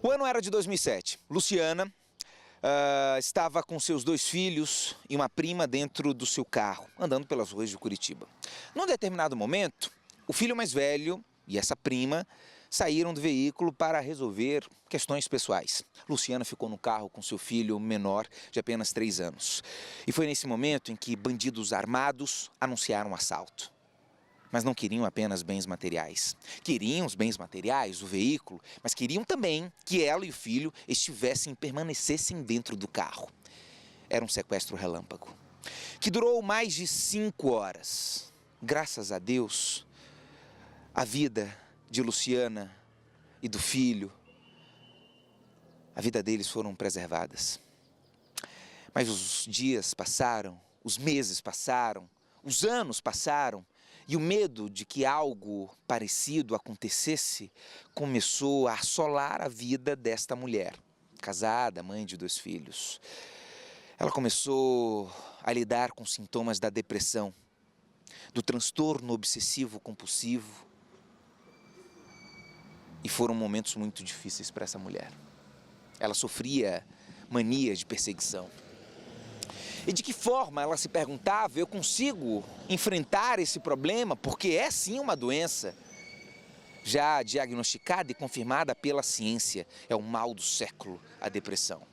O ano era de 2007. Luciana estava com seus 2 filhos e uma prima dentro do seu carro, andando pelas ruas de Curitiba. Num determinado momento, o filho mais velho e essa prima saíram do veículo para resolver questões pessoais. Luciana ficou no carro com seu filho menor de apenas 3 anos. E foi nesse momento em que bandidos armados anunciaram um assalto. Mas não queriam apenas bens materiais. Queriam os bens materiais, o veículo, mas queriam também que ela e o filho permanecessem dentro do carro. Era um sequestro relâmpago, que durou mais de 5 horas. Graças a Deus, a vida de Luciana e do filho, a vida deles foram preservadas. Mas os dias passaram, os meses passaram, os anos passaram, e o medo de que algo parecido acontecesse começou a assolar a vida desta mulher, casada, mãe de 2 filhos. Ela começou a lidar com sintomas da depressão, do transtorno obsessivo compulsivo, e foram momentos muito difíceis para essa mulher. Ela sofria manias de perseguição. E de que forma, ela se perguntava, eu consigo enfrentar esse problema? Porque é sim uma doença já diagnosticada e confirmada pela ciência. É o mal do século, a depressão.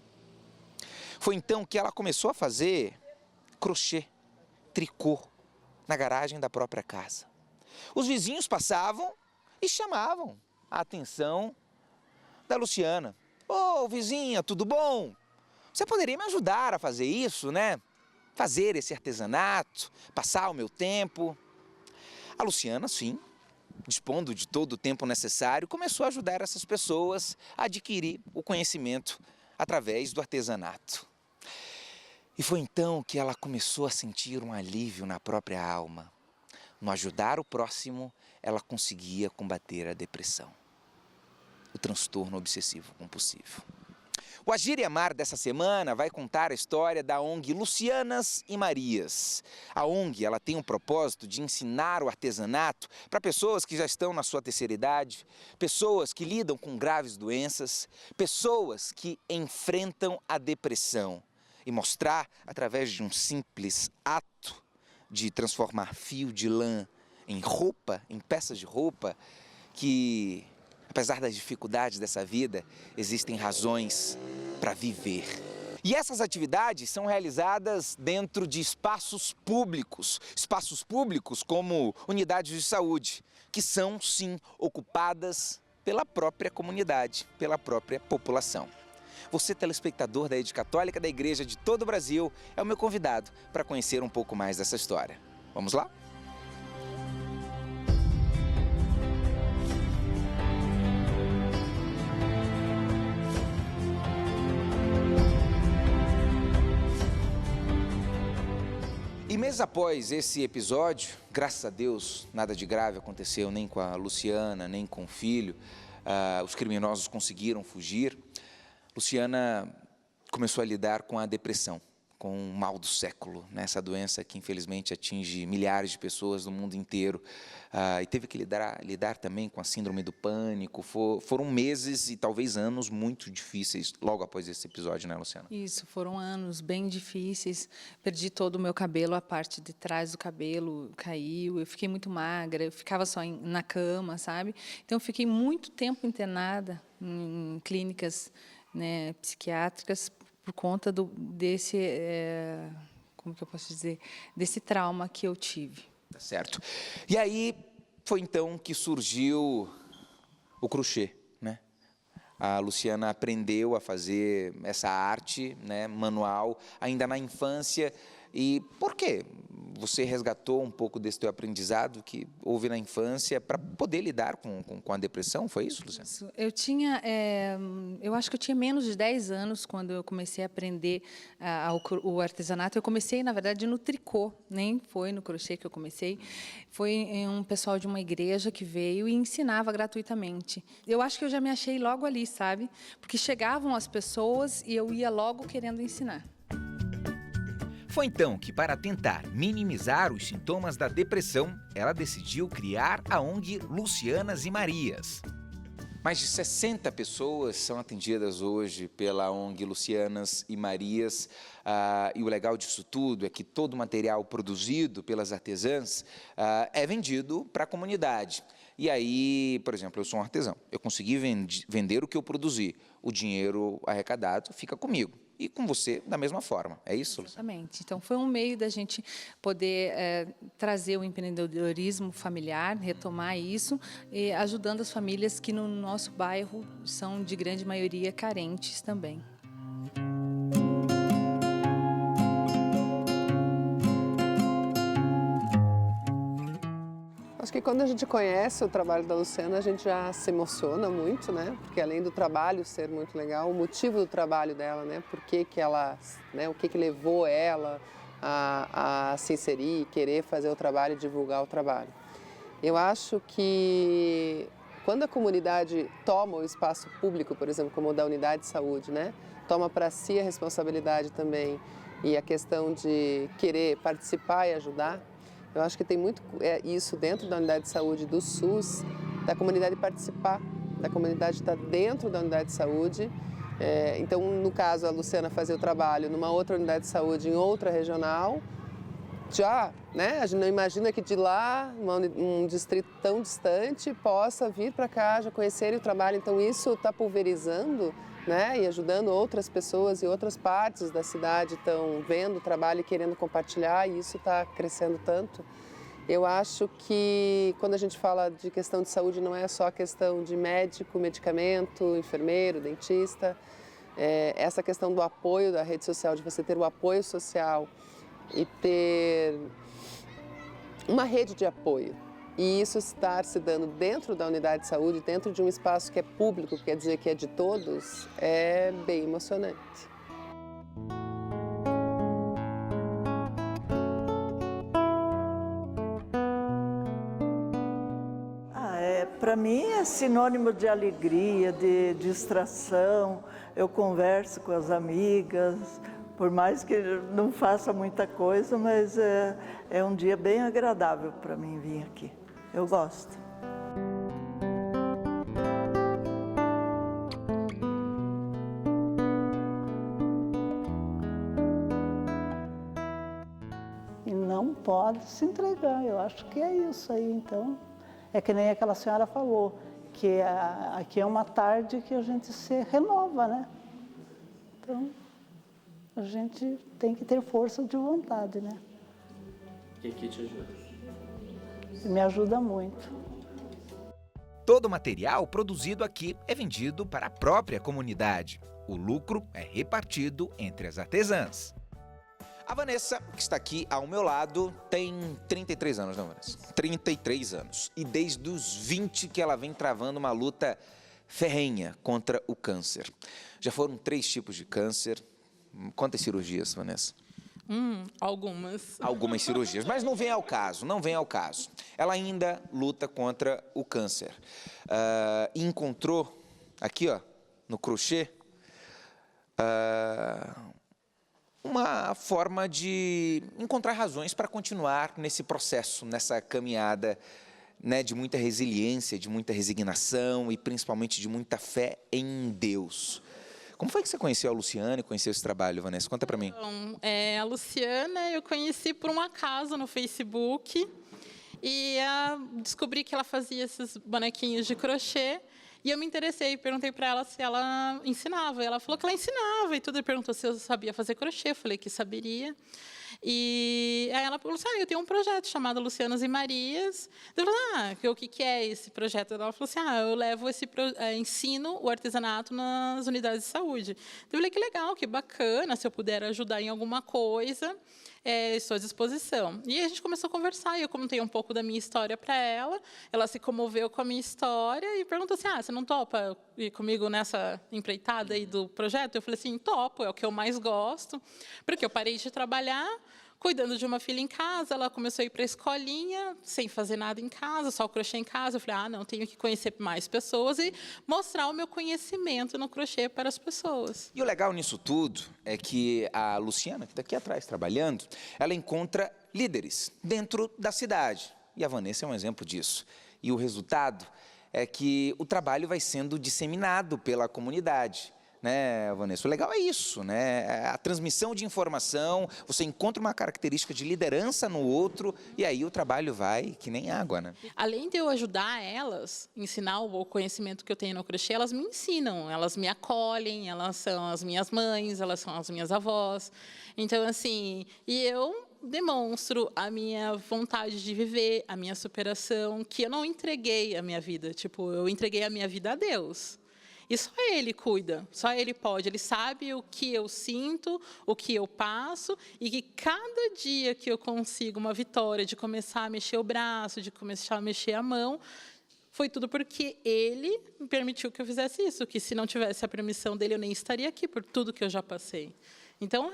Foi então que ela começou a fazer crochê, tricô, na garagem da própria casa. Os vizinhos passavam e chamavam a atenção da Luciana. Ô, vizinha, tudo bom? Você poderia me ajudar a fazer isso, né? Fazer esse artesanato, passar o meu tempo. A Luciana, sim, dispondo de todo o tempo necessário, começou a ajudar essas pessoas a adquirir o conhecimento através do artesanato. E foi então que ela começou a sentir um alívio na própria alma. No ajudar o próximo, ela conseguia combater a depressão, o transtorno obsessivo compulsivo. O Agir e Amar dessa semana vai contar a história da ONG Lucianas e Marias. A ONG ela tem o propósito de ensinar o artesanato para pessoas que já estão na sua terceira idade, pessoas que lidam com graves doenças, pessoas que enfrentam a depressão e mostrar, através de um simples ato de transformar fio de lã em roupa, em peças de roupa, que apesar das dificuldades dessa vida, existem razões para viver. E essas atividades são realizadas dentro de espaços públicos como unidades de saúde, que são, sim, ocupadas pela própria comunidade, pela própria população. Você, telespectador da Rede Católica da Igreja de todo o Brasil, é o meu convidado para conhecer um pouco mais dessa história. Vamos lá? E meses após esse episódio, graças a Deus, nada de grave aconteceu nem com a Luciana, nem com o filho. Os criminosos conseguiram fugir. Luciana começou a lidar com a depressão, com o mal do século, né? Essa doença que infelizmente atinge milhares de pessoas no mundo inteiro. E teve que lidar também com a síndrome do pânico. Foram meses e talvez anos muito difíceis logo após esse episódio, né, Luciana? Isso, foram anos bem difíceis. Perdi todo o meu cabelo, a parte de trás do cabelo caiu, eu fiquei muito magra, eu ficava só na cama, sabe? Então, eu fiquei muito tempo internada em clínicas, né, psiquiátricas por conta desse, como que eu posso dizer, desse trauma que eu tive. Tá certo. E aí foi então que surgiu o crochê, né? A Luciana aprendeu a fazer essa arte, né, manual ainda na infância. E por quê? Você resgatou um pouco desse teu aprendizado que houve na infância para poder lidar com a depressão, foi isso, Luciana? Isso. Eu acho que eu tinha menos de 10 anos quando eu comecei a aprender o artesanato. Eu comecei, na verdade, no tricô, nem foi no crochê que eu comecei. Foi um pessoal de uma igreja que veio e ensinava gratuitamente. Eu acho que eu já me achei logo ali, sabe? Porque chegavam as pessoas e eu ia logo querendo ensinar. Foi então que, para tentar minimizar os sintomas da depressão, ela decidiu criar a ONG Lucianas e Marias. Mais de 60 pessoas são atendidas hoje pela ONG Lucianas e Marias, e o legal disso tudo é que todo o material produzido pelas artesãs é vendido para a comunidade. E aí, por exemplo, eu sou um artesão, eu consegui vender o que eu produzi, o dinheiro arrecadado fica comigo. E com você, da mesma forma, é isso, Luciana? Exatamente. Então, foi um meio da gente poder trazer o empreendedorismo familiar, retomar isso, e ajudando as famílias que no nosso bairro são, de grande maioria, carentes também. Acho que quando a gente conhece o trabalho da Luciana, a gente já se emociona muito, né? Porque além do trabalho ser muito legal, o motivo do trabalho dela, né? Por que que ela, né? O que que levou ela a se inserir, querer fazer o trabalho e divulgar o trabalho. Eu acho que quando a comunidade toma o espaço público, por exemplo, como o da unidade de saúde, né? Toma para si a responsabilidade também e a questão de querer participar e ajudar. Eu acho que tem muito isso dentro da unidade de saúde do SUS, da comunidade participar, da comunidade estar dentro da unidade de saúde. Então, no caso, a Luciana fazer o trabalho numa outra unidade de saúde, em outra regional, já, né? A gente não imagina que de lá, um distrito tão distante, possa vir para cá, já conhecer o trabalho. Então, isso está pulverizando, né? E ajudando outras pessoas e outras partes da cidade estão vendo o trabalho e querendo compartilhar, e isso está crescendo tanto. Eu acho que quando a gente fala de questão de saúde, não é só a questão de médico, medicamento, enfermeiro, dentista. Essa questão do apoio da rede social, de você ter o apoio social e ter uma rede de apoio. E isso estar se dando dentro da unidade de saúde, dentro de um espaço que é público, quer dizer que é de todos, é bem emocionante. Para mim é sinônimo de alegria, de distração. Eu converso com as amigas, por mais que não faça muita coisa, mas é um dia bem agradável para mim vir aqui. Eu gosto. E não pode se entregar, eu acho que é isso aí, então. É que nem aquela senhora falou, que aqui é uma tarde que a gente se renova, né? Então, a gente tem que ter força de vontade, né? O que te ajuda? Me ajuda muito. Todo o material produzido aqui é vendido para a própria comunidade. O lucro é repartido entre as artesãs. A Vanessa, que está aqui ao meu lado, tem 33 anos, não, Vanessa? 33 anos. E desde os 20 que ela vem travando uma luta ferrenha contra o câncer. Já foram 3 tipos de câncer. Quantas cirurgias, Vanessa? Algumas. Algumas cirurgias, mas não vem ao caso, não vem ao caso. Ela ainda luta contra o câncer. E encontrou, aqui ó, no crochê, uma forma de encontrar razões para continuar nesse processo, nessa caminhada, né, de muita resiliência, de muita resignação e principalmente de muita fé em Deus. Como foi que você conheceu a Luciana e conheceu esse trabalho, Vanessa? Conta para mim. Então, a Luciana eu conheci por um acaso no Facebook e descobri que ela fazia esses bonequinhos de crochê e eu me interessei, perguntei para ela se ela ensinava. Ela falou que ela ensinava e tudo. E perguntou se eu sabia fazer crochê, eu falei que saberia. E aí ela falou assim, eu tenho um projeto chamado Lucianas e Marias. Eu falei, o que é esse projeto? Ela falou assim, eu levo ensino o artesanato nas unidades de saúde. Eu falei, que legal, que bacana, se eu puder ajudar em alguma coisa, estou à disposição. E a gente começou a conversar, e eu contei um pouco da minha história para ela, ela se comoveu com a minha história e perguntou assim, você não topa ir comigo nessa empreitada aí do projeto? Eu falei assim, topo, é o que eu mais gosto, porque eu parei de trabalhar, cuidando de uma filha em casa, ela começou a ir para a escolinha, sem fazer nada em casa, só o crochê em casa. Eu falei, não, tenho que conhecer mais pessoas e mostrar o meu conhecimento no crochê para as pessoas. E o legal nisso tudo é que a Luciana, que está aqui atrás trabalhando, ela encontra líderes dentro da cidade. E a Vanessa é um exemplo disso. E o resultado é que o trabalho vai sendo disseminado pela comunidade. Né, Vanessa? O legal é isso, né? A transmissão de informação, você encontra uma característica de liderança no outro e aí o trabalho vai que nem água, né? Além de eu ajudar elas, ensinar o conhecimento que eu tenho no crochê, elas me ensinam, elas me acolhem, elas são as minhas mães, elas são as minhas avós. Então, assim, e eu demonstro a minha vontade de viver, a minha superação, que eu não entreguei a minha vida, tipo, eu entreguei a minha vida a Deus. E só Ele cuida, só Ele pode. Ele sabe o que eu sinto, o que eu passo, e que cada dia que eu consigo uma vitória de começar a mexer o braço, de começar a mexer a mão, foi tudo porque Ele me permitiu que eu fizesse isso, que se não tivesse a permissão dEle, eu nem estaria aqui por tudo que eu já passei. Então,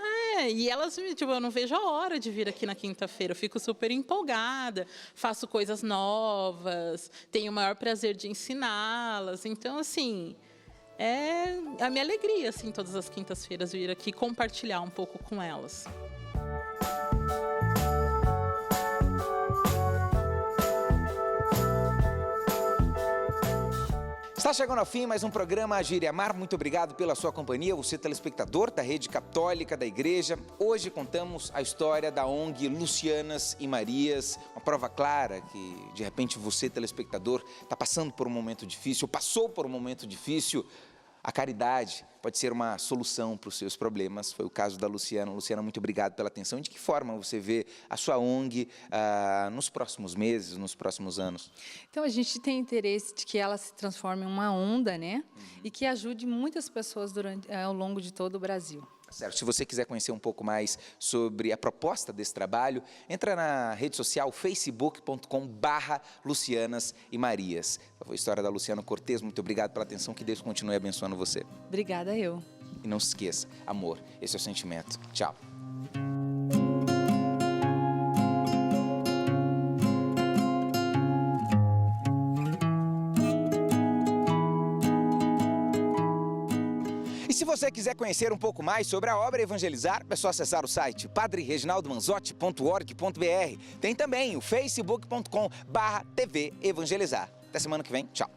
e elas, tipo, eu não vejo a hora de vir aqui na quinta-feira, eu fico super empolgada, faço coisas novas, tenho o maior prazer de ensiná-las. Então, assim, é a minha alegria, assim, todas as quintas-feiras vir aqui compartilhar um pouco com elas. Está chegando ao fim mais um programa Agir e Amar. Muito obrigado pela sua companhia, você telespectador da Rede Católica da Igreja. Hoje contamos a história da ONG Lucianas e Marias, uma prova clara que, de repente, você telespectador está passando por um momento difícil, passou por um momento difícil. A caridade pode ser uma solução para os seus problemas. Foi o caso da Luciana. Luciana, muito obrigado pela atenção. De que forma você vê a sua ONG nos próximos meses, nos próximos anos? Então, a gente tem interesse de que ela se transforme em uma onda, né? E que ajude muitas pessoas ao longo de todo o Brasil. Certo. Se você quiser conhecer um pouco mais sobre a proposta desse trabalho, entra na rede social facebook.com/Lucianas e Marias. Foi a história da Luciana Cortez. Muito obrigado pela atenção. Que Deus continue abençoando você. Obrigada, eu. E não se esqueça, amor, esse é o sentimento. Tchau. Se você quiser conhecer um pouco mais sobre a obra Evangelizar, é só acessar o site padrereginaldomanzotti.org.br. Tem também o facebook.com/TV Evangelizar. Até semana que vem. Tchau.